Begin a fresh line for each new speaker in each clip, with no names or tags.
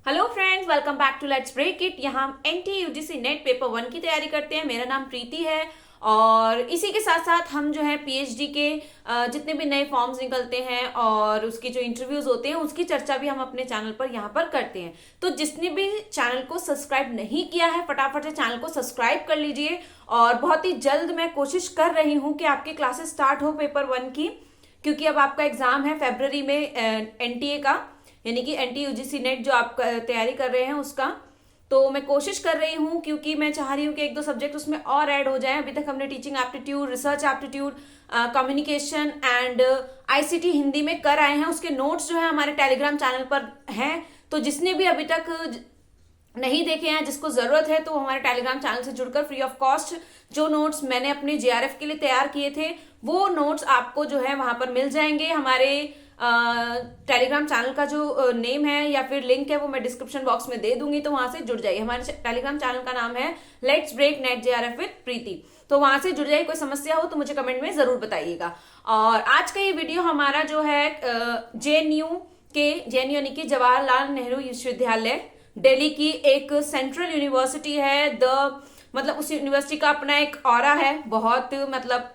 Hello friends, welcome back to let's break it. यहाँ हम n t UGC net paper 1 की तैयारी करते हैं। मेरा नाम प्रीति है और इसी के साथ साथ हम जो है पीएचडी के जितने भी नए फॉर्म्स निकलते हैं और उसके जो इंटरव्यूज होते हैं उसकी चर्चा भी हम अपने चैनल पर यहाँ पर करते हैं। तो जिसने भी चैनल को सब्सक्राइब नहीं किया है फटाफट से चैनल को सब्सक्राइब कर लीजिए। और बहुत ही जल्द मैं कोशिश कर रही हूँ कि आपकी क्लासेस स्टार्ट हो पेपर 1 की, क्योंकि अब आपका एग्जाम है फरवरी में एनटीए का, यानी कि एनटी यूजीसी नेट जो आप तैयारी कर रहे हैं उसका। तो मैं कोशिश कर रही हूँ क्योंकि मैं चाह रही हूँ कि एक दो सब्जेक्ट उसमें और ऐड हो जाए। अभी तक हमने teaching aptitude, research aptitude, communication and ICT Hindi में कर आए हैं। उसके नोट्स जो है हमारे टेलीग्राम चैनल पर हैं, तो जिसने भी अभी तक नहीं देखे हैं, जिसको जरूरत है, तो हमारे टेलीग्राम चैनल से जुड़कर फ्री ऑफ कॉस्ट जो नोट्स मैंने अपने जेआरएफ के लिए तैयार किए थे वो नोट्स आपको जो है वहां पर मिल जाएंगे। हमारे टेलीग्राम चैनल का जो नेम है या फिर लिंक है वो मैं डिस्क्रिप्शन बॉक्स में दे दूंगी, तो वहां से जुड़ जाइए। हमारे टेलीग्राम चैनल का नाम है let's break NET JRF with Preeti, तो वहां से जुड़ जाइए। कोई समस्या हो तो मुझे कमेंट में जरूर बताइएगा। और आज का ये वीडियो हमारा जो है जेएनयू यानी कि जवाहरलाल नेहरू विश्वविद्यालय दिल्ली की एक सेंट्रल यूनिवर्सिटी है। मतलब उस यूनिवर्सिटी का अपना एक ऑरा है, बहुत मतलब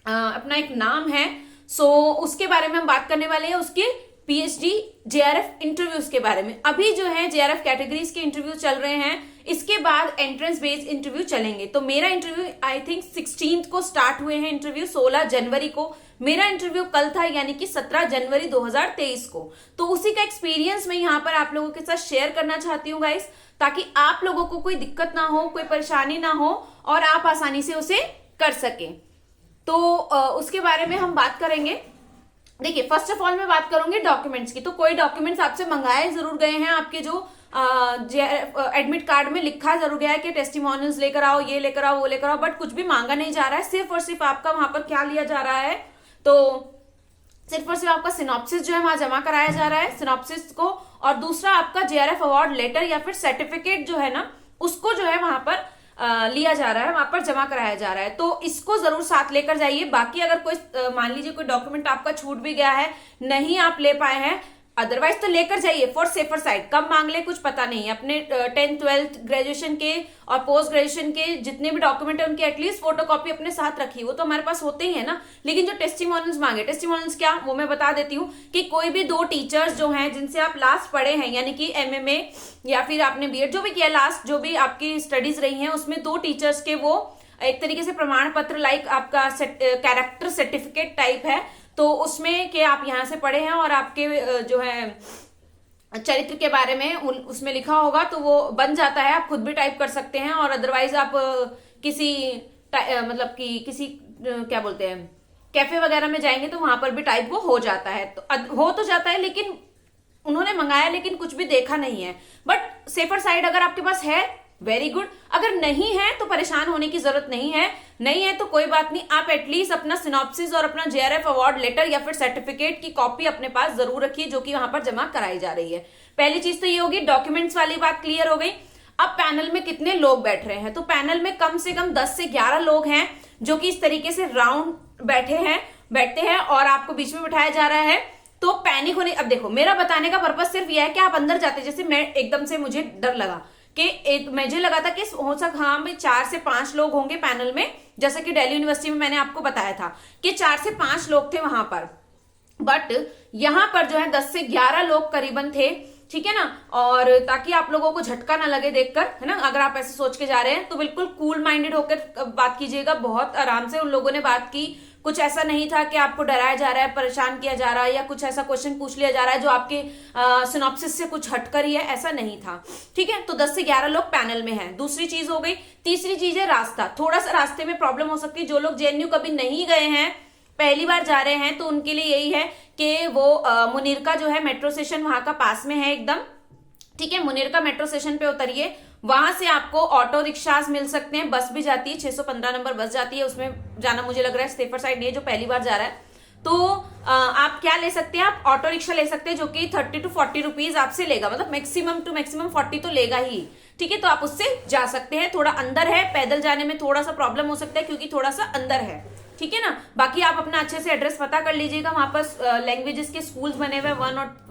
अपना एक नाम है। उसके बारे में हम बात करने वाले हैं, उसके पीएचडी जेआरएफ इंटरव्यूज के बारे में। अभी जो है जेआरएफ कैटेगरीज के इंटरव्यू चल रहे हैं, इसके बाद एंट्रेंस बेस्ड इंटरव्यू चलेंगे। तो मेरा इंटरव्यू आई थिंक 16 को स्टार्ट हुए हैं इंटरव्यू, 16 जनवरी को मेरा इंटरव्यू कल था, यानी कि 17 जनवरी 2023 को। तो उसी का एक्सपीरियंस मैं यहाँ पर आप लोगों के साथ शेयर करना चाहती हूँ गाइस, ताकि आप लोगों को कोई दिक्कत ना हो, कोई परेशानी ना हो और आप आसानी से उसे कर सकें। तो उसके बारे में हम बात करेंगे। देखिए, फर्स्ट ऑफ ऑल मैं बात करूंगी डॉक्यूमेंट्स की। तो कोई डॉक्यूमेंट्स आपसे मंगाए जरूर गए हैं, आपके जो एडमिट कार्ड में लिखा जरूर गया है कि टेस्टिमोनियल्स लेकर आओ, ये लेकर आओ, वो लेकर आओ, बट कुछ भी मांगा नहीं जा रहा है। सिर्फ और सिर्फ आपका वहां पर क्या लिया जा रहा है, तो सिर्फ और सिर्फ आपका सिनॉप्सिस जो है वहां जमा कराया जा रहा है, सिनॉप्सिस को। और दूसरा आपका जेआरएफ अवार्ड लेटर या फिर सर्टिफिकेट जो है ना, उसको जो है वहां पर लिया जा रहा है, वहां पर जमा कराया जा रहा है। तो इसको जरूर साथ लेकर जाइए। बाकी अगर कोई मान लीजिए कोई डॉक्यूमेंट आपका छूट भी गया है, नहीं आप ले पाए हैं, अदरवाइज तो लेकर जाइए फॉर सेफर साइड। कब मांग ले कुछ पता नहीं। अपने 10th 12th ग्रेजुएशन के और पोस्ट ग्रेजुएशन के जितने भी डॉक्यूमेंट है उनकी एटलीस्ट फोटोकॉपी अपने साथ रखिए। वो तो हमारे पास होते ही है ना। लेकिन जो टेस्टिमोनियल्स मांगे, टेस्टिमोनियल्स क्या, वो मैं बता देती हूँ कि कोई भी 2 टीचर्स जो हैं जिनसे आप लास्ट पढ़े हैं, यानी कि एमएमए या फिर आपने बीएड जो भी किया, लास्ट जो भी आपकी स्टडीज रही हैं, उसमें 2 टीचर्स के वो एक तरीके से प्रमाण पत्र लाइक आपका कैरेक्टर सर्टिफिकेट टाइप है। तो उसमें कि आप यहाँ से पढ़े हैं और आपके जो है चरित्र के बारे में उसमें लिखा होगा, तो वो बन जाता है। आप खुद भी टाइप कर सकते हैं और अदरवाइज आप किसी मतलब कि किसी क्या बोलते हैं कैफे वगैरह में जाएंगे तो वहां पर भी टाइप वो हो जाता है। तो हो तो जाता है, लेकिन उन्होंने मंगाया लेकिन कुछ भी देखा नहीं है। बट सेफर साइड अगर आपके पास है, वेरी गुड। अगर नहीं है तो परेशान होने की जरूरत नहीं है। नहीं है तो कोई बात नहीं, आप एटलीस्ट अपना सिनॉप्सिस और अपना जेआरएफ अवार्ड लेटर या फिर सर्टिफिकेट की कॉपी अपने पास जरूर रखिए, जो कि वहां पर जमा कराई जा रही है। पहली चीज तो ये होगी, डॉक्यूमेंट्स वाली बात क्लियर हो गई। अब पैनल में कितने लोग बैठ रहे हैं, तो पैनल में कम से कम 10 से 11 लोग हैं जो कि इस तरीके से राउंड बैठते हैं और आपको बीच में बिठाया जा रहा है। तो पैनिक होने, अब देखो मेरा बताने का पर्पज सिर्फ यह है कि आप अंदर जाते, जैसे मैं एकदम से मुझे डर लगा कि मुझे लगा था कि हो सकता हाँ भाई 4 से 5 लोग होंगे पैनल में, जैसा कि दिल्ली यूनिवर्सिटी में मैंने आपको बताया था कि 4 से 5 लोग थे वहां पर। बट यहां पर जो है 10 से 11 लोग करीबन थे, ठीक है ना। और ताकि आप लोगों को झटका ना लगे देखकर, है ना, अगर आप ऐसे सोच के जा रहे हैं तो बिल्कुल कूल माइंडेड होकर बात कीजिएगा। बहुत आराम से उन लोगों ने बात की। कुछ ऐसा नहीं था कि आपको डराया जा रहा है, परेशान किया जा रहा है या कुछ ऐसा क्वेश्चन पूछ लिया जा रहा है जो आपके सिनॉप्सिस से कुछ हटकर ही है, ऐसा नहीं था, ठीक है। तो 10 से 11 लोग पैनल में हैं। दूसरी चीज हो गई। तीसरी चीज है रास्ता। थोड़ा सा रास्ते में प्रॉब्लम हो सकती है। जो लोग जेएनयू कभी नहीं गए हैं, पहली बार जा रहे हैं, तो उनके लिए यही है कि वो मुनीरका जो है मेट्रो स्टेशन वहां का पास में है एकदम, ठीक है। मुनीरका मेट्रो स्टेशन पे उतरिए, वहां से आपको ऑटो रिक्शास मिल सकते हैं। बस भी जाती है, 615 नंबर बस जाती है, उसमें जाना मुझे लग रहा है सेफर साइड नहीं है जो पहली बार जा रहा है। तो आप क्या ले सकते हैं, आप ऑटो रिक्शा ले सकते हैं जो कि 30 to 40 रुपीज आपसे लेगा, मतलब मैक्सिमम टू मैक्सिमम 40 तो लेगा ही, ठीक है। तो आप उससे जा सकते हैं। थोड़ा अंदर है, पैदल जाने में थोड़ा सा प्रॉब्लम हो सकता है क्योंकि थोड़ा सा अंदर है, ठीक है ना। बाकी आप अपना अच्छे से एड्रेस पता कर लीजिएगा, वहां पर लैंग्वेजेस के स्कूल्स बने हुए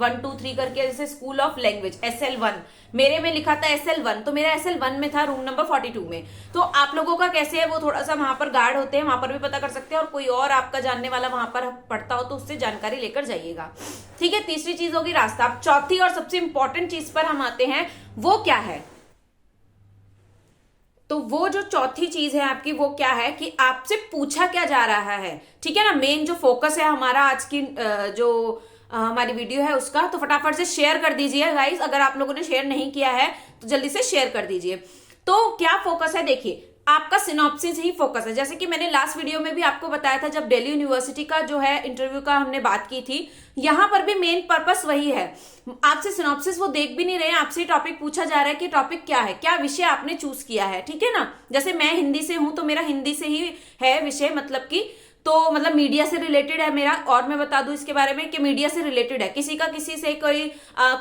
1 2 3 करके, जैसे स्कूल ऑफ लैंग्वेज SL1, मेरे में लिखा था SL1, तो मेरा SL1 में था, रूम नंबर 42 में। तो आप लोगों का कैसे है वो थोड़ा सा वहां पर गार्ड होते हैं, वहां पर भी पता कर सकते हैं, और कोई और आपका जानने वाला वहां पर पढ़ता हो तो उससे जानकारी लेकर जाइएगा, ठीक है। तीसरी चीज होगी रास्ता। अब चौथी और सबसे इंपॉर्टेंट चीज पर हम आते हैं, वो क्या है। तो वो जो चौथी चीज है आपकी, वो क्या है कि आपसे पूछा क्या जा रहा है, ठीक है ना। मेन जो फोकस है हमारा आज की जो हमारी वीडियो है उसका, तो फटाफट से शेयर कर दीजिए गाइस। अगर आप लोगों ने शेयर नहीं किया है तो जल्दी से शेयर कर दीजिए। तो क्या फोकस है, देखिए आपका सिनॉप्सिस ही फोकस है। जैसे कि मैंने लास्ट वीडियो में भी आपको बताया था, जब दिल्ली यूनिवर्सिटी का जो है इंटरव्यू का हमने बात की थी, यहां पर भी मेन पर्पस वही है। आपसे सिनॉप्सिस वो देख भी नहीं रहे हैं, आपसे टॉपिक पूछा जा रहा है कि टॉपिक क्या है, क्या विषय आपने चूज किया है, ठीक है ना। जैसे मैं हिंदी से हूं तो मेरा हिंदी से ही है विषय, मतलब कि तो मतलब मीडिया से रिलेटेड है मेरा। और मैं बता दूं इसके बारे में कि मीडिया से रिलेटेड है, किसी का किसी से कोई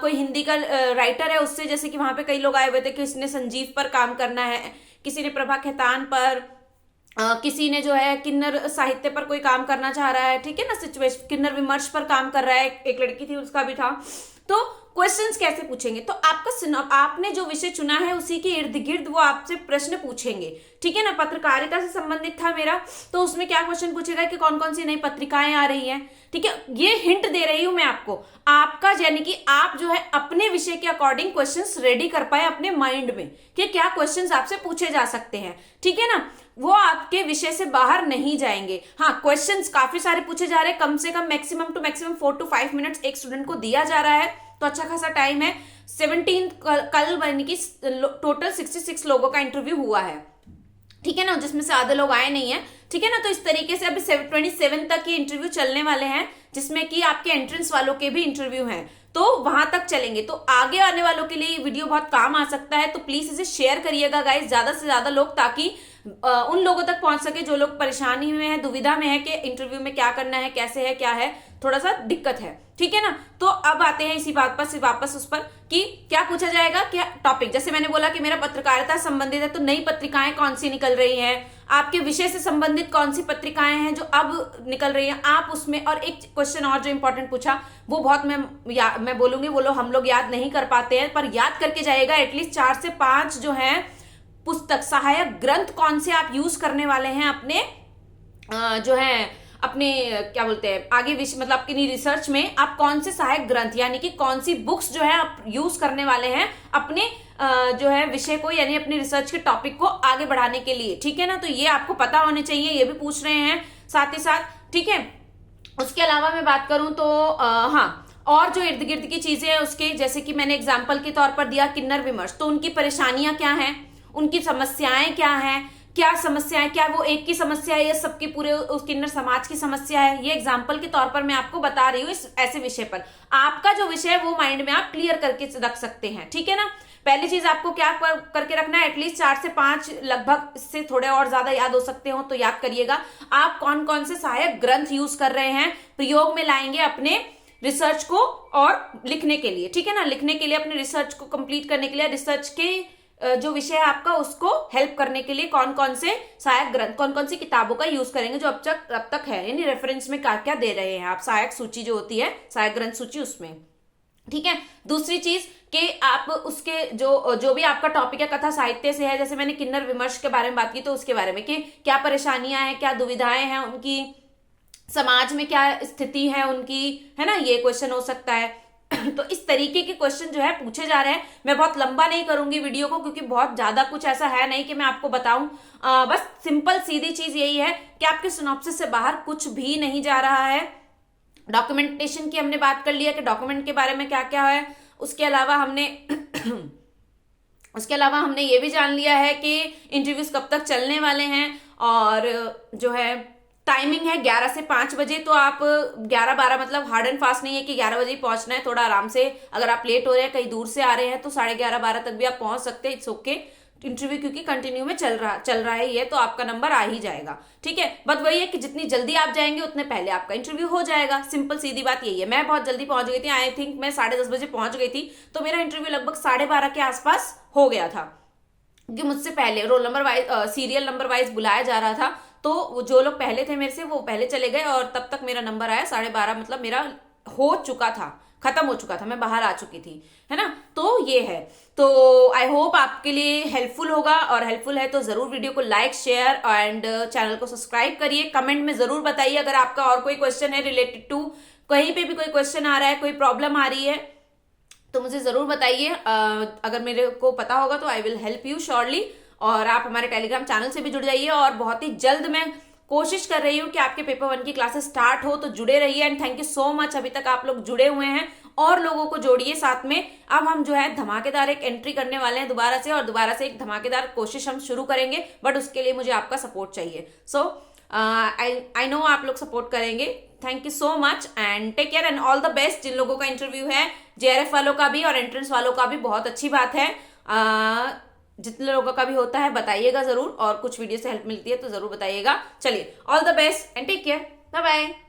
हिंदी का राइटर है उससे, जैसे कि वहां पे कई लोग आए हुए थे, किसी ने संजीव पर काम करना है, किसी ने प्रभा खेतान पर, किसी ने जो है किन्नर साहित्य पर कोई काम करना चाह रहा है, ठीक है ना, सिचुएशन किन्नर विमर्श पर काम कर रहा है, एक लड़की थी उसका भी था। तो क्वेश्चंस कैसे पूछेंगे, तो आपने जो विषय चुना है उसी के इर्द गिर्द वो आपसे प्रश्न पूछेंगे, ठीक है ना। पत्रकारिता से संबंधित था मेरा, तो उसमें क्या क्वेश्चन पूछेगा कि कौन कौन सी नई पत्रिकाएं आ रही हैं, ठीक है। ये हिंट दे रही हूं मैं आपको, आपका यानी कि आप जो है अपने विषय के अकॉर्डिंग क्वेश्चंस रेडी कर पाए अपने माइंड में कि क्या क्वेश्चंस आपसे पूछे जा सकते हैं, ठीक है ना। वो आपके विषय से बाहर नहीं जाएंगे। हाँ, क्वेश्चंस काफी सारे पूछे जा रहे हैं, कम से कम maximum to maximum 4 to 5 minutes एक स्टूडेंट को दिया जा रहा है, तो अच्छा खासा टाइम है। 17 कल यानी कि टोटल 66 लोगों का इंटरव्यू हुआ है, ठीक है ना, जिसमें से आधे लोग आए नहीं है, ठीक है ना। तो इस तरीके से अभी 27 तक ये इंटरव्यू चलने वाले हैं, जिसमें कि आपके एंट्रेंस वालों के भी इंटरव्यू हैं, तो वहां तक चलेंगे। तो आगे आने वालों के लिए ये वीडियो बहुत काम आ सकता है, तो प्लीज इसे शेयर करिएगा गाइस, ज्यादा से ज्यादा लोग, ताकि उन लोगों तक पहुंच सके जो लोग परेशानी में है, दुविधा में है कि इंटरव्यू में क्या करना है, कैसे है, क्या है, थोड़ा सा दिक्कत है, ठीक है ना। तो अब आते हैं इसी बात पर वापस उस पर कि क्या पूछा जाएगा, क्या टॉपिक। जैसे मैंने बोला कि मेरा पत्रकारिता संबंधित है, तो नई पत्रिकाएं कौन सी निकल रही हैं, आपके विषय से संबंधित कौन सी पत्रिकाएं हैं जो अब निकल रही हैं, आप उसमें। और एक क्वेश्चन और जो इंपॉर्टेंट पूछा, वो बहुत मैं बोलूंगी वो लोग हम लोग याद नहीं कर पाते हैं, पर याद करके जाएगा। एटलीस्ट 4 से 5 जो है पुस्तक, सहायक ग्रंथ कौन से आप यूज करने वाले हैं अपने जो है अपने क्या बोलते हैं आगे विषय, मतलब अपनी रिसर्च में आप कौन से सहायक ग्रंथ यानी कि कौन सी बुक्स जो है आप यूज करने वाले हैं अपने जो है विषय को, यानी अपने रिसर्च के टॉपिक को आगे बढ़ाने के लिए, ठीक है ना। तो ये आपको पता होने चाहिए, ये भी पूछ रहे हैं साथ ही साथ, ठीक है। उसके अलावा मैं बात करूं तो हाँ, और जो इर्द गिर्द की चीजें हैं उसके, जैसे कि मैंने एग्जाम्पल के तौर पर दिया किन्नर विमर्श, तो उनकी परेशानियां क्या हैं, उनकी समस्याएं क्या हैं, क्या समस्याएं, क्या वो एक की समस्या है या सबके पूरे उस किन्नर समाज की समस्या है, ये एग्जाम्पल के तौर पर मैं आपको बता रही हूँ। इस ऐसे विषय पर आपका जो विषय है वो माइंड में आप क्लियर करके रख सकते हैं, ठीक है ना। पहली चीज आपको क्या करके रखना है, एटलीस्ट 4 से 5, लगभग इससे थोड़े और ज्यादा याद हो सकते हो तो याद करिएगा, आप कौन कौन से सहायक ग्रंथ यूज कर रहे हैं, प्रयोग में लाएंगे अपने रिसर्च को और लिखने के लिए, ठीक है ना। लिखने के लिए, अपने रिसर्च को कंप्लीट करने के लिए, रिसर्च के जो विषय है आपका उसको हेल्प करने के लिए कौन कौन से सहायक ग्रंथ, कौन कौन सी किताबों का यूज करेंगे जो अब तक है, यानी रेफरेंस में क्या क्या दे रहे हैं आप, सहायक सूची जो होती है, सहायक ग्रंथ सूची, उसमें, ठीक है। दूसरी चीज कि आप उसके जो भी आपका टॉपिक है, कथा साहित्य से है, जैसे मैंने किन्नर विमर्श के बारे में बात की, तो उसके बारे में कि क्या परेशानियां हैं, क्या दुविधाएं हैं उनकी, समाज में क्या स्थिति है उनकी, है ना, ये क्वेश्चन हो सकता है। तो इस तरीके के क्वेश्चन जो है पूछे जा रहे हैं। मैं बहुत लंबा नहीं करूंगी वीडियो को, क्योंकि बहुत ज्यादा कुछ ऐसा है नहीं कि मैं आपको बताऊं। बस सिंपल सीधी चीज यही है कि आपके सिनॉप्सिस से बाहर कुछ भी नहीं जा रहा है। डॉक्यूमेंटेशन की हमने बात कर लिया कि डॉक्यूमेंट के बारे में क्या क्या है। उसके अलावा हमने ये भी जान लिया है कि इंटरव्यूज कब तक चलने वाले हैं, और जो है टाइमिंग है 11 से 5 बजे। तो आप 11-12 मतलब हार्ड एंड फास्ट नहीं है कि 11 बजे ही पहुंचना है, थोड़ा आराम से, अगर आप लेट हो रहे हैं, कहीं दूर से आ रहे हैं, तो 11:30-12 तक भी आप पहुंच सकते हैं, इट्स ओके। इंटरव्यू क्योंकि कंटिन्यू में चल रहा है ये, तो आपका नंबर आ ही जाएगा, ठीक है। बट वही है कि जितनी जल्दी आप जाएंगे उतने पहले आपका इंटरव्यू हो जाएगा, सिंपल सीधी बात यही है। मैं बहुत जल्दी पहुंच गई थी, आई थिंक मैं 10:30 बजे पहुंच गई थी, तो मेरा इंटरव्यू लगभग 12:30 के आसपास हो गया था, क्योंकि मुझसे पहले roll number wise, serial number wise बुलाया जा रहा था, तो वो जो लोग पहले थे मेरे से वो पहले चले गए और तब तक मेरा नंबर आया 12:30, मतलब मेरा हो चुका था, खत्म हो चुका था, मैं बाहर आ चुकी थी, है ना। तो ये है, तो आई होप आपके लिए हेल्पफुल होगा, और हेल्पफुल है तो जरूर वीडियो को लाइक शेयर एंड चैनल को सब्सक्राइब करिए। कमेंट में जरूर बताइए अगर आपका और कोई क्वेश्चन है रिलेटेड टू, कहीं पे भी कोई क्वेश्चन आ रहा है, कोई प्रॉब्लम आ रही है तो मुझे जरूर बताइए। अगर मेरे को पता होगा तो I will help you surely. और आप हमारे टेलीग्राम चैनल से भी जुड़ जाइए, और बहुत ही जल्द मैं कोशिश कर रही हूँ कि आपके पेपर 1 की क्लासेस स्टार्ट हो, तो जुड़े रहिए। And thank you so much, अभी तक आप लोग जुड़े हुए हैं, और लोगों को जोड़िए साथ में। अब हम जो है धमाकेदार एक एंट्री करने वाले हैं दोबारा से, और दोबारा से एक धमाकेदार कोशिश हम शुरू करेंगे, बट उसके लिए मुझे आपका सपोर्ट चाहिए। सो आई नो आप लोग सपोर्ट करेंगे। Thank you so much and take care and all the best. जिन लोगों का इंटरव्यू है, जेआरएफ वालों का भी और एंट्रेंस वालों का भी, बहुत अच्छी बात है। जितने लोगों का भी होता है बताइएगा जरूर, और कुछ वीडियो से हेल्प मिलती है तो जरूर बताइएगा। चलिए, all the best and take care, bye bye.